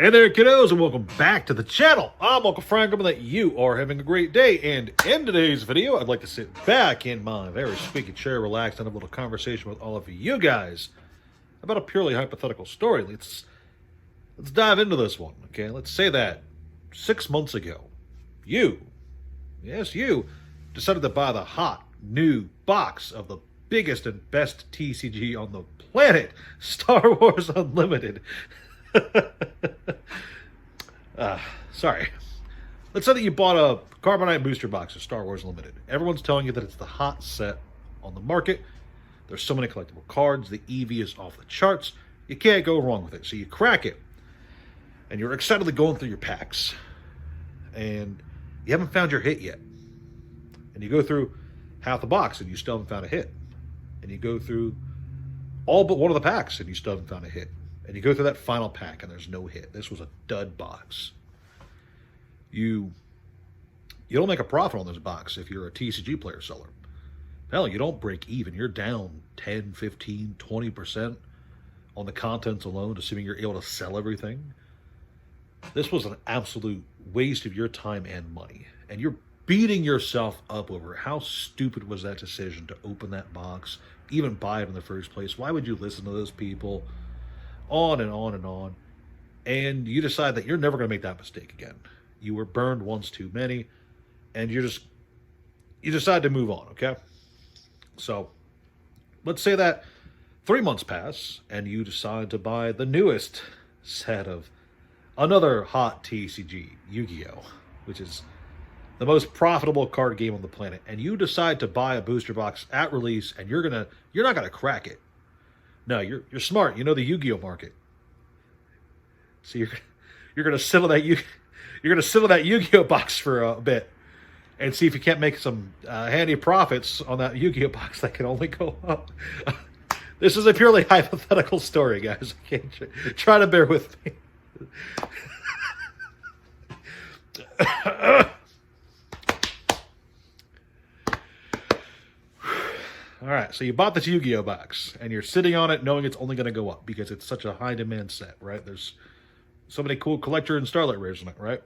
Hey there, kiddos, and welcome back to the channel. I'm Uncle Frank, hoping that you are having a great day. And in today's video, I'd like to sit back in my very squeaky chair, relax, and have a little conversation with all of you guys about a purely hypothetical story. Let's dive into this one, okay? Let's say that 6 months ago, you, yes, you, decided to buy the hot new box of the biggest and best TCG on the planet, Star Wars Unlimited. Sorry. Let's say that you bought a Carbonite booster box of Star Wars Unlimited. Everyone's telling you that it's the hot set on the market. There's so many collectible cards. The EV is off the charts. You can't go wrong with it. So you crack it. And you're excitedly going through your packs. And you haven't found your hit yet. And you go through half the box and you still haven't found a hit. And you go through all but one of the packs and you still haven't found a hit. And you go through that final pack and there's no hit. This was a dud box. You don't make a profit on this box if you're a TCG player seller. Hell, you don't break even. You're down 10, 15, 20% on the contents alone, assuming you're able to sell everything. This was an absolute waste of your time and money. And you're beating yourself up over how stupid was that decision to open that box, even buy it in the first place. Why would you listen to those people? On and on and on. And you decide that you're never going to make that mistake again. You were burned once too many, and you decide to move on, okay? So, let's say that 3 months pass, and you decide to buy the newest set of another hot TCG, Yu-Gi-Oh!, which is the most profitable card game on the planet. And you decide to buy a booster box at release, and you're not gonna crack it. No, you're smart. You know the Yu-Gi-Oh market. So you're gonna sit on that Yu-Gi-Oh box for a bit, and see if you can't make some handy profits on that Yu-Gi-Oh box that can only go up. This is a purely hypothetical story, guys. Okay, try to bear with me. All right, so you bought this Yu-Gi-Oh box, and you're sitting on it knowing it's only going to go up because it's such a high-demand set, right? There's so many cool collector and Starlight rares in it, right?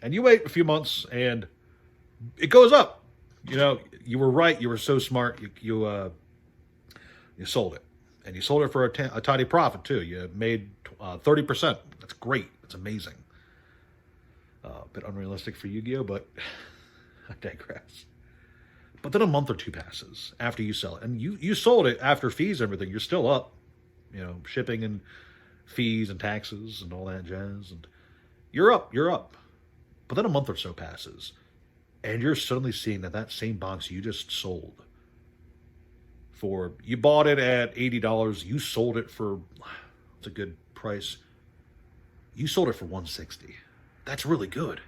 And you wait a few months, and it goes up. You know, you were right. You were so smart. You sold it, and you sold it for a tidy profit too. You made 30%. That's great. That's amazing. A bit unrealistic for Yu-Gi-Oh, but I digress. But then a month or two passes after you sell it. And you sold it after fees and everything. You're still up. You know, shipping and fees and taxes and all that jazz. And you're up. But then a month or so passes. And you're suddenly seeing that same box you just sold you bought it at $80. You sold it for, it's a good price. You sold it for $160. That's really good.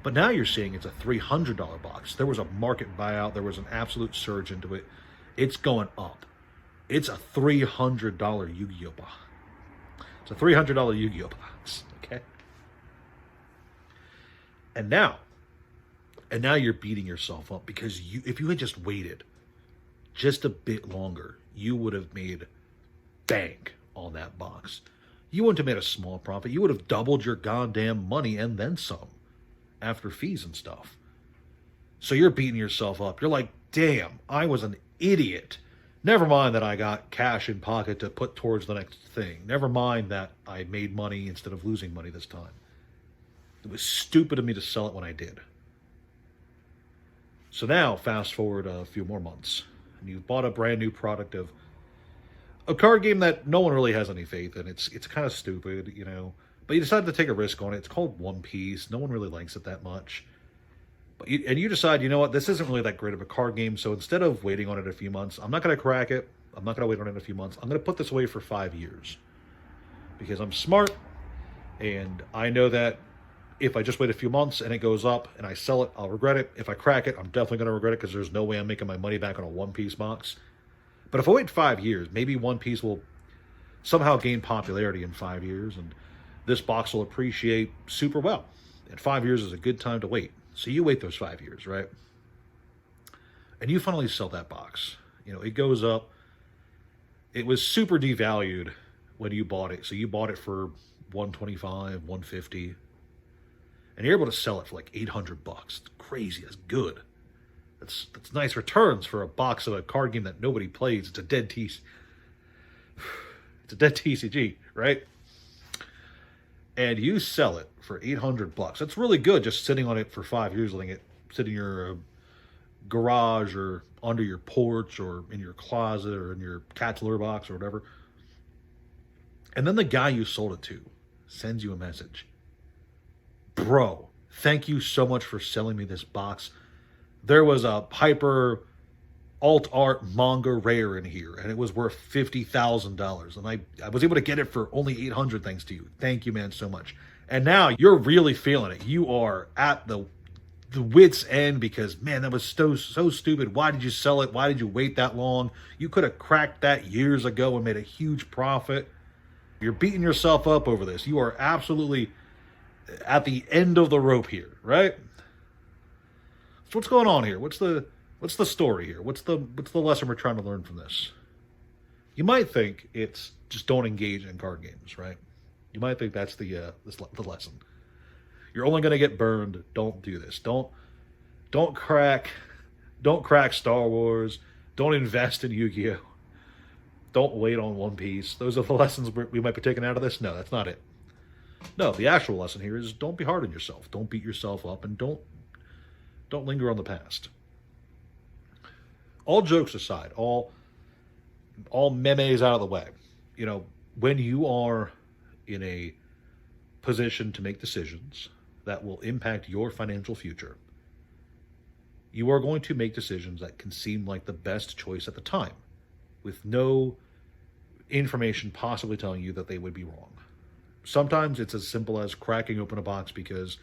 But now you're seeing it's a $300 box. There was a market buyout. There was an absolute surge into it. It's going up. It's a $300 Yu-Gi-Oh box. It's a $300 Yu-Gi-Oh box. Okay. And now you're beating yourself up because if you had just waited just a bit longer, you would have made bank on that box. You wouldn't have made a small profit. You would have doubled your goddamn money and then some, after fees and stuff. So you're beating yourself up. You're like, damn, I was an idiot. Never mind that I got cash in pocket to put towards the next thing. Never mind that I made money instead of losing money this time. It was stupid of me to sell it when I did. So now, fast forward a few more months, and you've bought a brand new product of a card game that no one really has any faith in. It's kind of stupid, you know. But you decided to take a risk on it. It's called One Piece. No one really likes it that much. But you decide, you know what, this isn't really that great of a card game, so instead of waiting on it a few months, I'm not going to crack it. I'm not going to wait on it a few months. I'm going to put this away for 5 years. Because I'm smart, and I know that if I just wait a few months and it goes up and I sell it, I'll regret it. If I crack it, I'm definitely going to regret it because there's no way I'm making my money back on a One Piece box. But if I wait 5 years, maybe One Piece will somehow gain popularity in 5 years, and this box will appreciate super well. And 5 years is a good time to wait. So you wait those 5 years, right? And you finally sell that box. You know, it goes up. It was super devalued when you bought it. So you bought it for 125, 150, and you're able to sell it for like $800. It's crazy. That's good. That's nice returns for a box of a card game that nobody plays. It's a dead TCG, right? And you sell it for $800. That's really good. Just sitting on it for 5 years, letting it sit in your garage or under your porch or in your closet or in your cat's litter box or whatever. And then the guy you sold it to sends you a message. Bro, thank you so much for selling me this box. There was a hyper alt art manga rare in here, and it was worth $50,000. And I was able to get it for only $800 thanks to you. Thank you, man, so much. And now you're really feeling it. You are at the wit's end because, man, that was so stupid. Why did you sell it? Why did you wait that long? You could have cracked that years ago and made a huge profit. You're beating yourself up over this. You are absolutely at the end of the rope here, right? So what's going on here? What's the story here? What's the lesson we're trying to learn from this? You might think it's just don't engage in card games, right? You might think that's the lesson. You're only going to get burned. Don't do this. Don't crack Star Wars. Don't invest in Yu-Gi-Oh. Don't wait on One Piece. Those are the lessons we might be taking out of this. No, that's not it. No, the actual lesson here is don't be hard on yourself. Don't beat yourself up, and don't linger on the past. All jokes aside, all memes out of the way, when you are in a position to make decisions that will impact your financial future, you are going to make decisions that can seem like the best choice at the time, with no information possibly telling you that they would be wrong. Sometimes it's as simple as cracking open a box because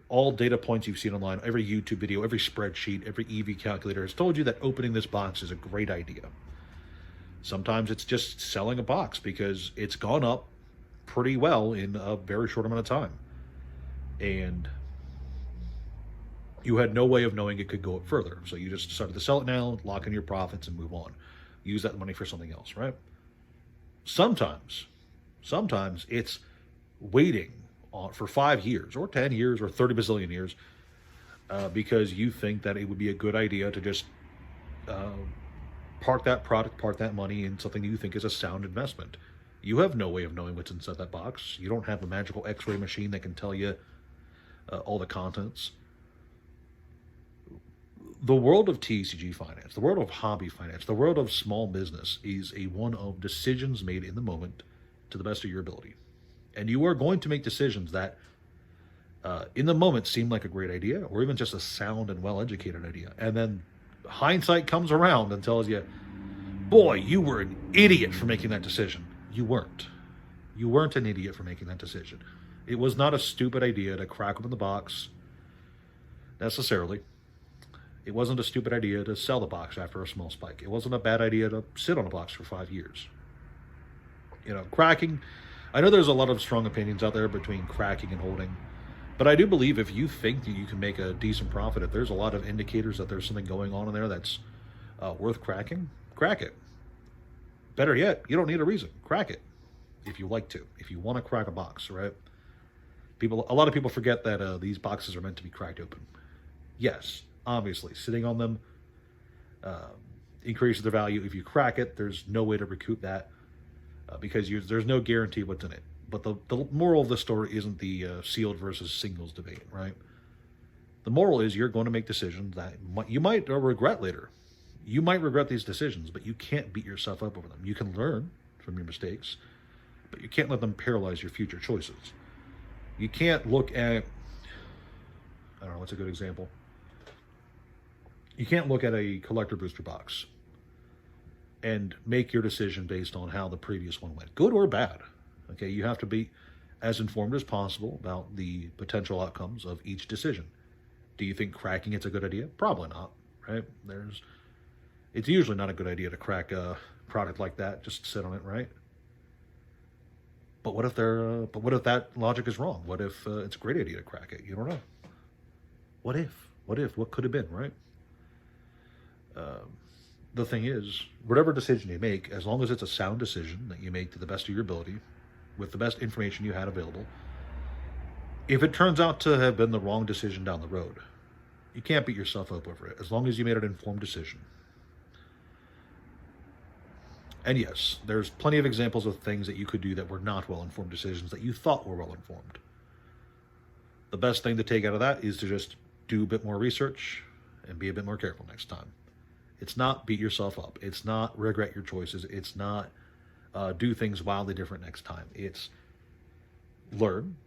all data points you've seen online, every YouTube video, every spreadsheet, every EV calculator has told you that opening this box is a great idea. Sometimes it's just selling a box because it's gone up pretty well in a very short amount of time. And you had no way of knowing it could go up further. So you just started to sell it now, lock in your profits, and move on. Use that money for something else, right? Sometimes it's waiting for 5 years or 10 years or 30 bazillion years because you think that it would be a good idea to just park that money in something you think is a sound investment. You have no way of knowing what's inside that box. You don't have a magical x-ray machine that can tell you all the contents. The world of TCG finance, the world of hobby finance, the world of small business is one of decisions made in the moment to the best of your ability. And you are going to make decisions that in the moment seem like a great idea or even just a sound and well-educated idea. And then hindsight comes around and tells you, boy, you were an idiot for making that decision. You weren't. You weren't an idiot for making that decision. It was not a stupid idea to crack open the box necessarily. It wasn't a stupid idea to sell the box after a small spike. It wasn't a bad idea to sit on a box for 5 years. Cracking, I know there's a lot of strong opinions out there between cracking and holding, but I do believe if you think that you can make a decent profit, if there's a lot of indicators that there's something going on in there that's worth cracking, crack it. Better yet, you don't need a reason. Crack it if you like to, if you want to crack a box, right? A lot of people forget that these boxes are meant to be cracked open. Yes, obviously, sitting on them increases their value. If you crack it, there's no way to recoup that because there's no guarantee what's in it. But the moral of the story isn't the sealed versus singles debate, right? The moral is you're going to make decisions that you might regret later. You might regret these decisions, but you can't beat yourself up over them. You can learn from your mistakes, but you can't let them paralyze your future choices. You can't look at, I don't know, what's a good example? You can't look at a collector booster box and make your decision based on how the previous one went, good or bad. Okay, you have to be as informed as possible about the potential outcomes of each decision. Do you think cracking it's a good idea? Probably not, right? It's usually not a good idea to crack a product like that, just sit on it, right? But what if that logic is wrong? What if it's a great idea to crack it? You don't know. What if? What could have been, right? the thing is, whatever decision you make, as long as it's a sound decision that you make to the best of your ability, with the best information you had available, if it turns out to have been the wrong decision down the road, you can't beat yourself up over it, as long as you made an informed decision. And yes, there's plenty of examples of things that you could do that were not well-informed decisions that you thought were well-informed. The best thing to take out of that is to just do a bit more research and be a bit more careful next time. It's not beat yourself up. It's not regret your choices. It's not do things wildly different next time. It's learn,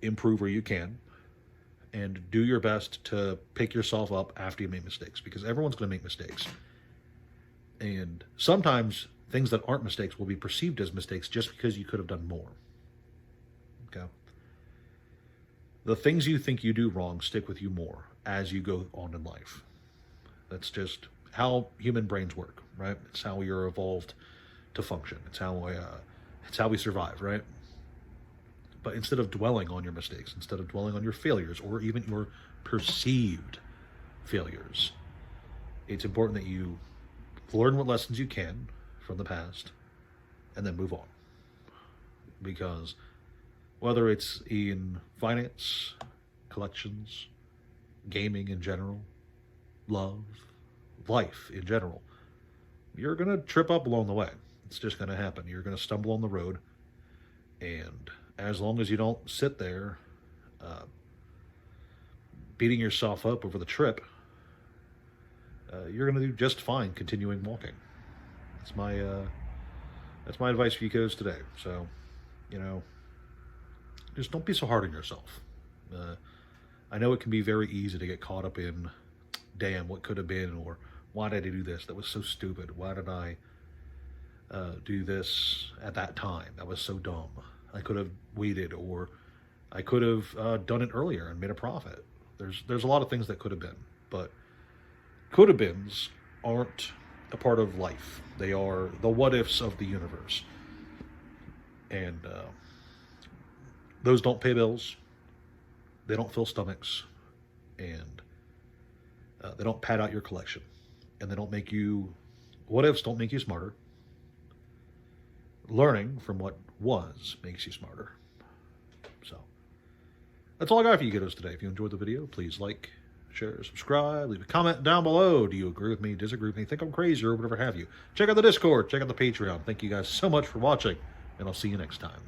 improve where you can, and do your best to pick yourself up after you make mistakes, because everyone's going to make mistakes. And sometimes things that aren't mistakes will be perceived as mistakes just because you could have done more. Okay? The things you think you do wrong stick with you more as you go on in life. That's just how human brains work, right? It's how we are evolved to function. It's how we survive, right? But instead of dwelling on your mistakes, instead of dwelling on your failures or even your perceived failures, it's important that you learn what lessons you can from the past and then move on. Because whether it's in finance, collections, gaming in general, love, life in general, you're going to trip up along the way. It's just going to happen. You're going to stumble on the road. And as long as you don't sit there beating yourself up over the trip, you're going to do just fine continuing walking. That's my advice for you guys today. So, just don't be so hard on yourself. I know it can be very easy to get caught up in, damn, what could have been, or why did I do this? That was so stupid. Why did I do this at that time? That was so dumb. I could have waited, or I could have done it earlier and made a profit. There's a lot of things that could have been, but could have beens aren't a part of life. They are the what ifs of the universe. And those don't pay bills. They don't fill stomachs. And they don't pad out your collection. And they don't make you, what ifs don't make you smarter. Learning from what was makes you smarter. So that's all I got for you kiddos today. If you enjoyed the video, please like, share, subscribe, leave a comment down below. Do you agree with me, disagree with me, think I'm crazy, or whatever have you? Check out the Discord, check out the Patreon. Thank you guys so much for watching, and I'll see you next time.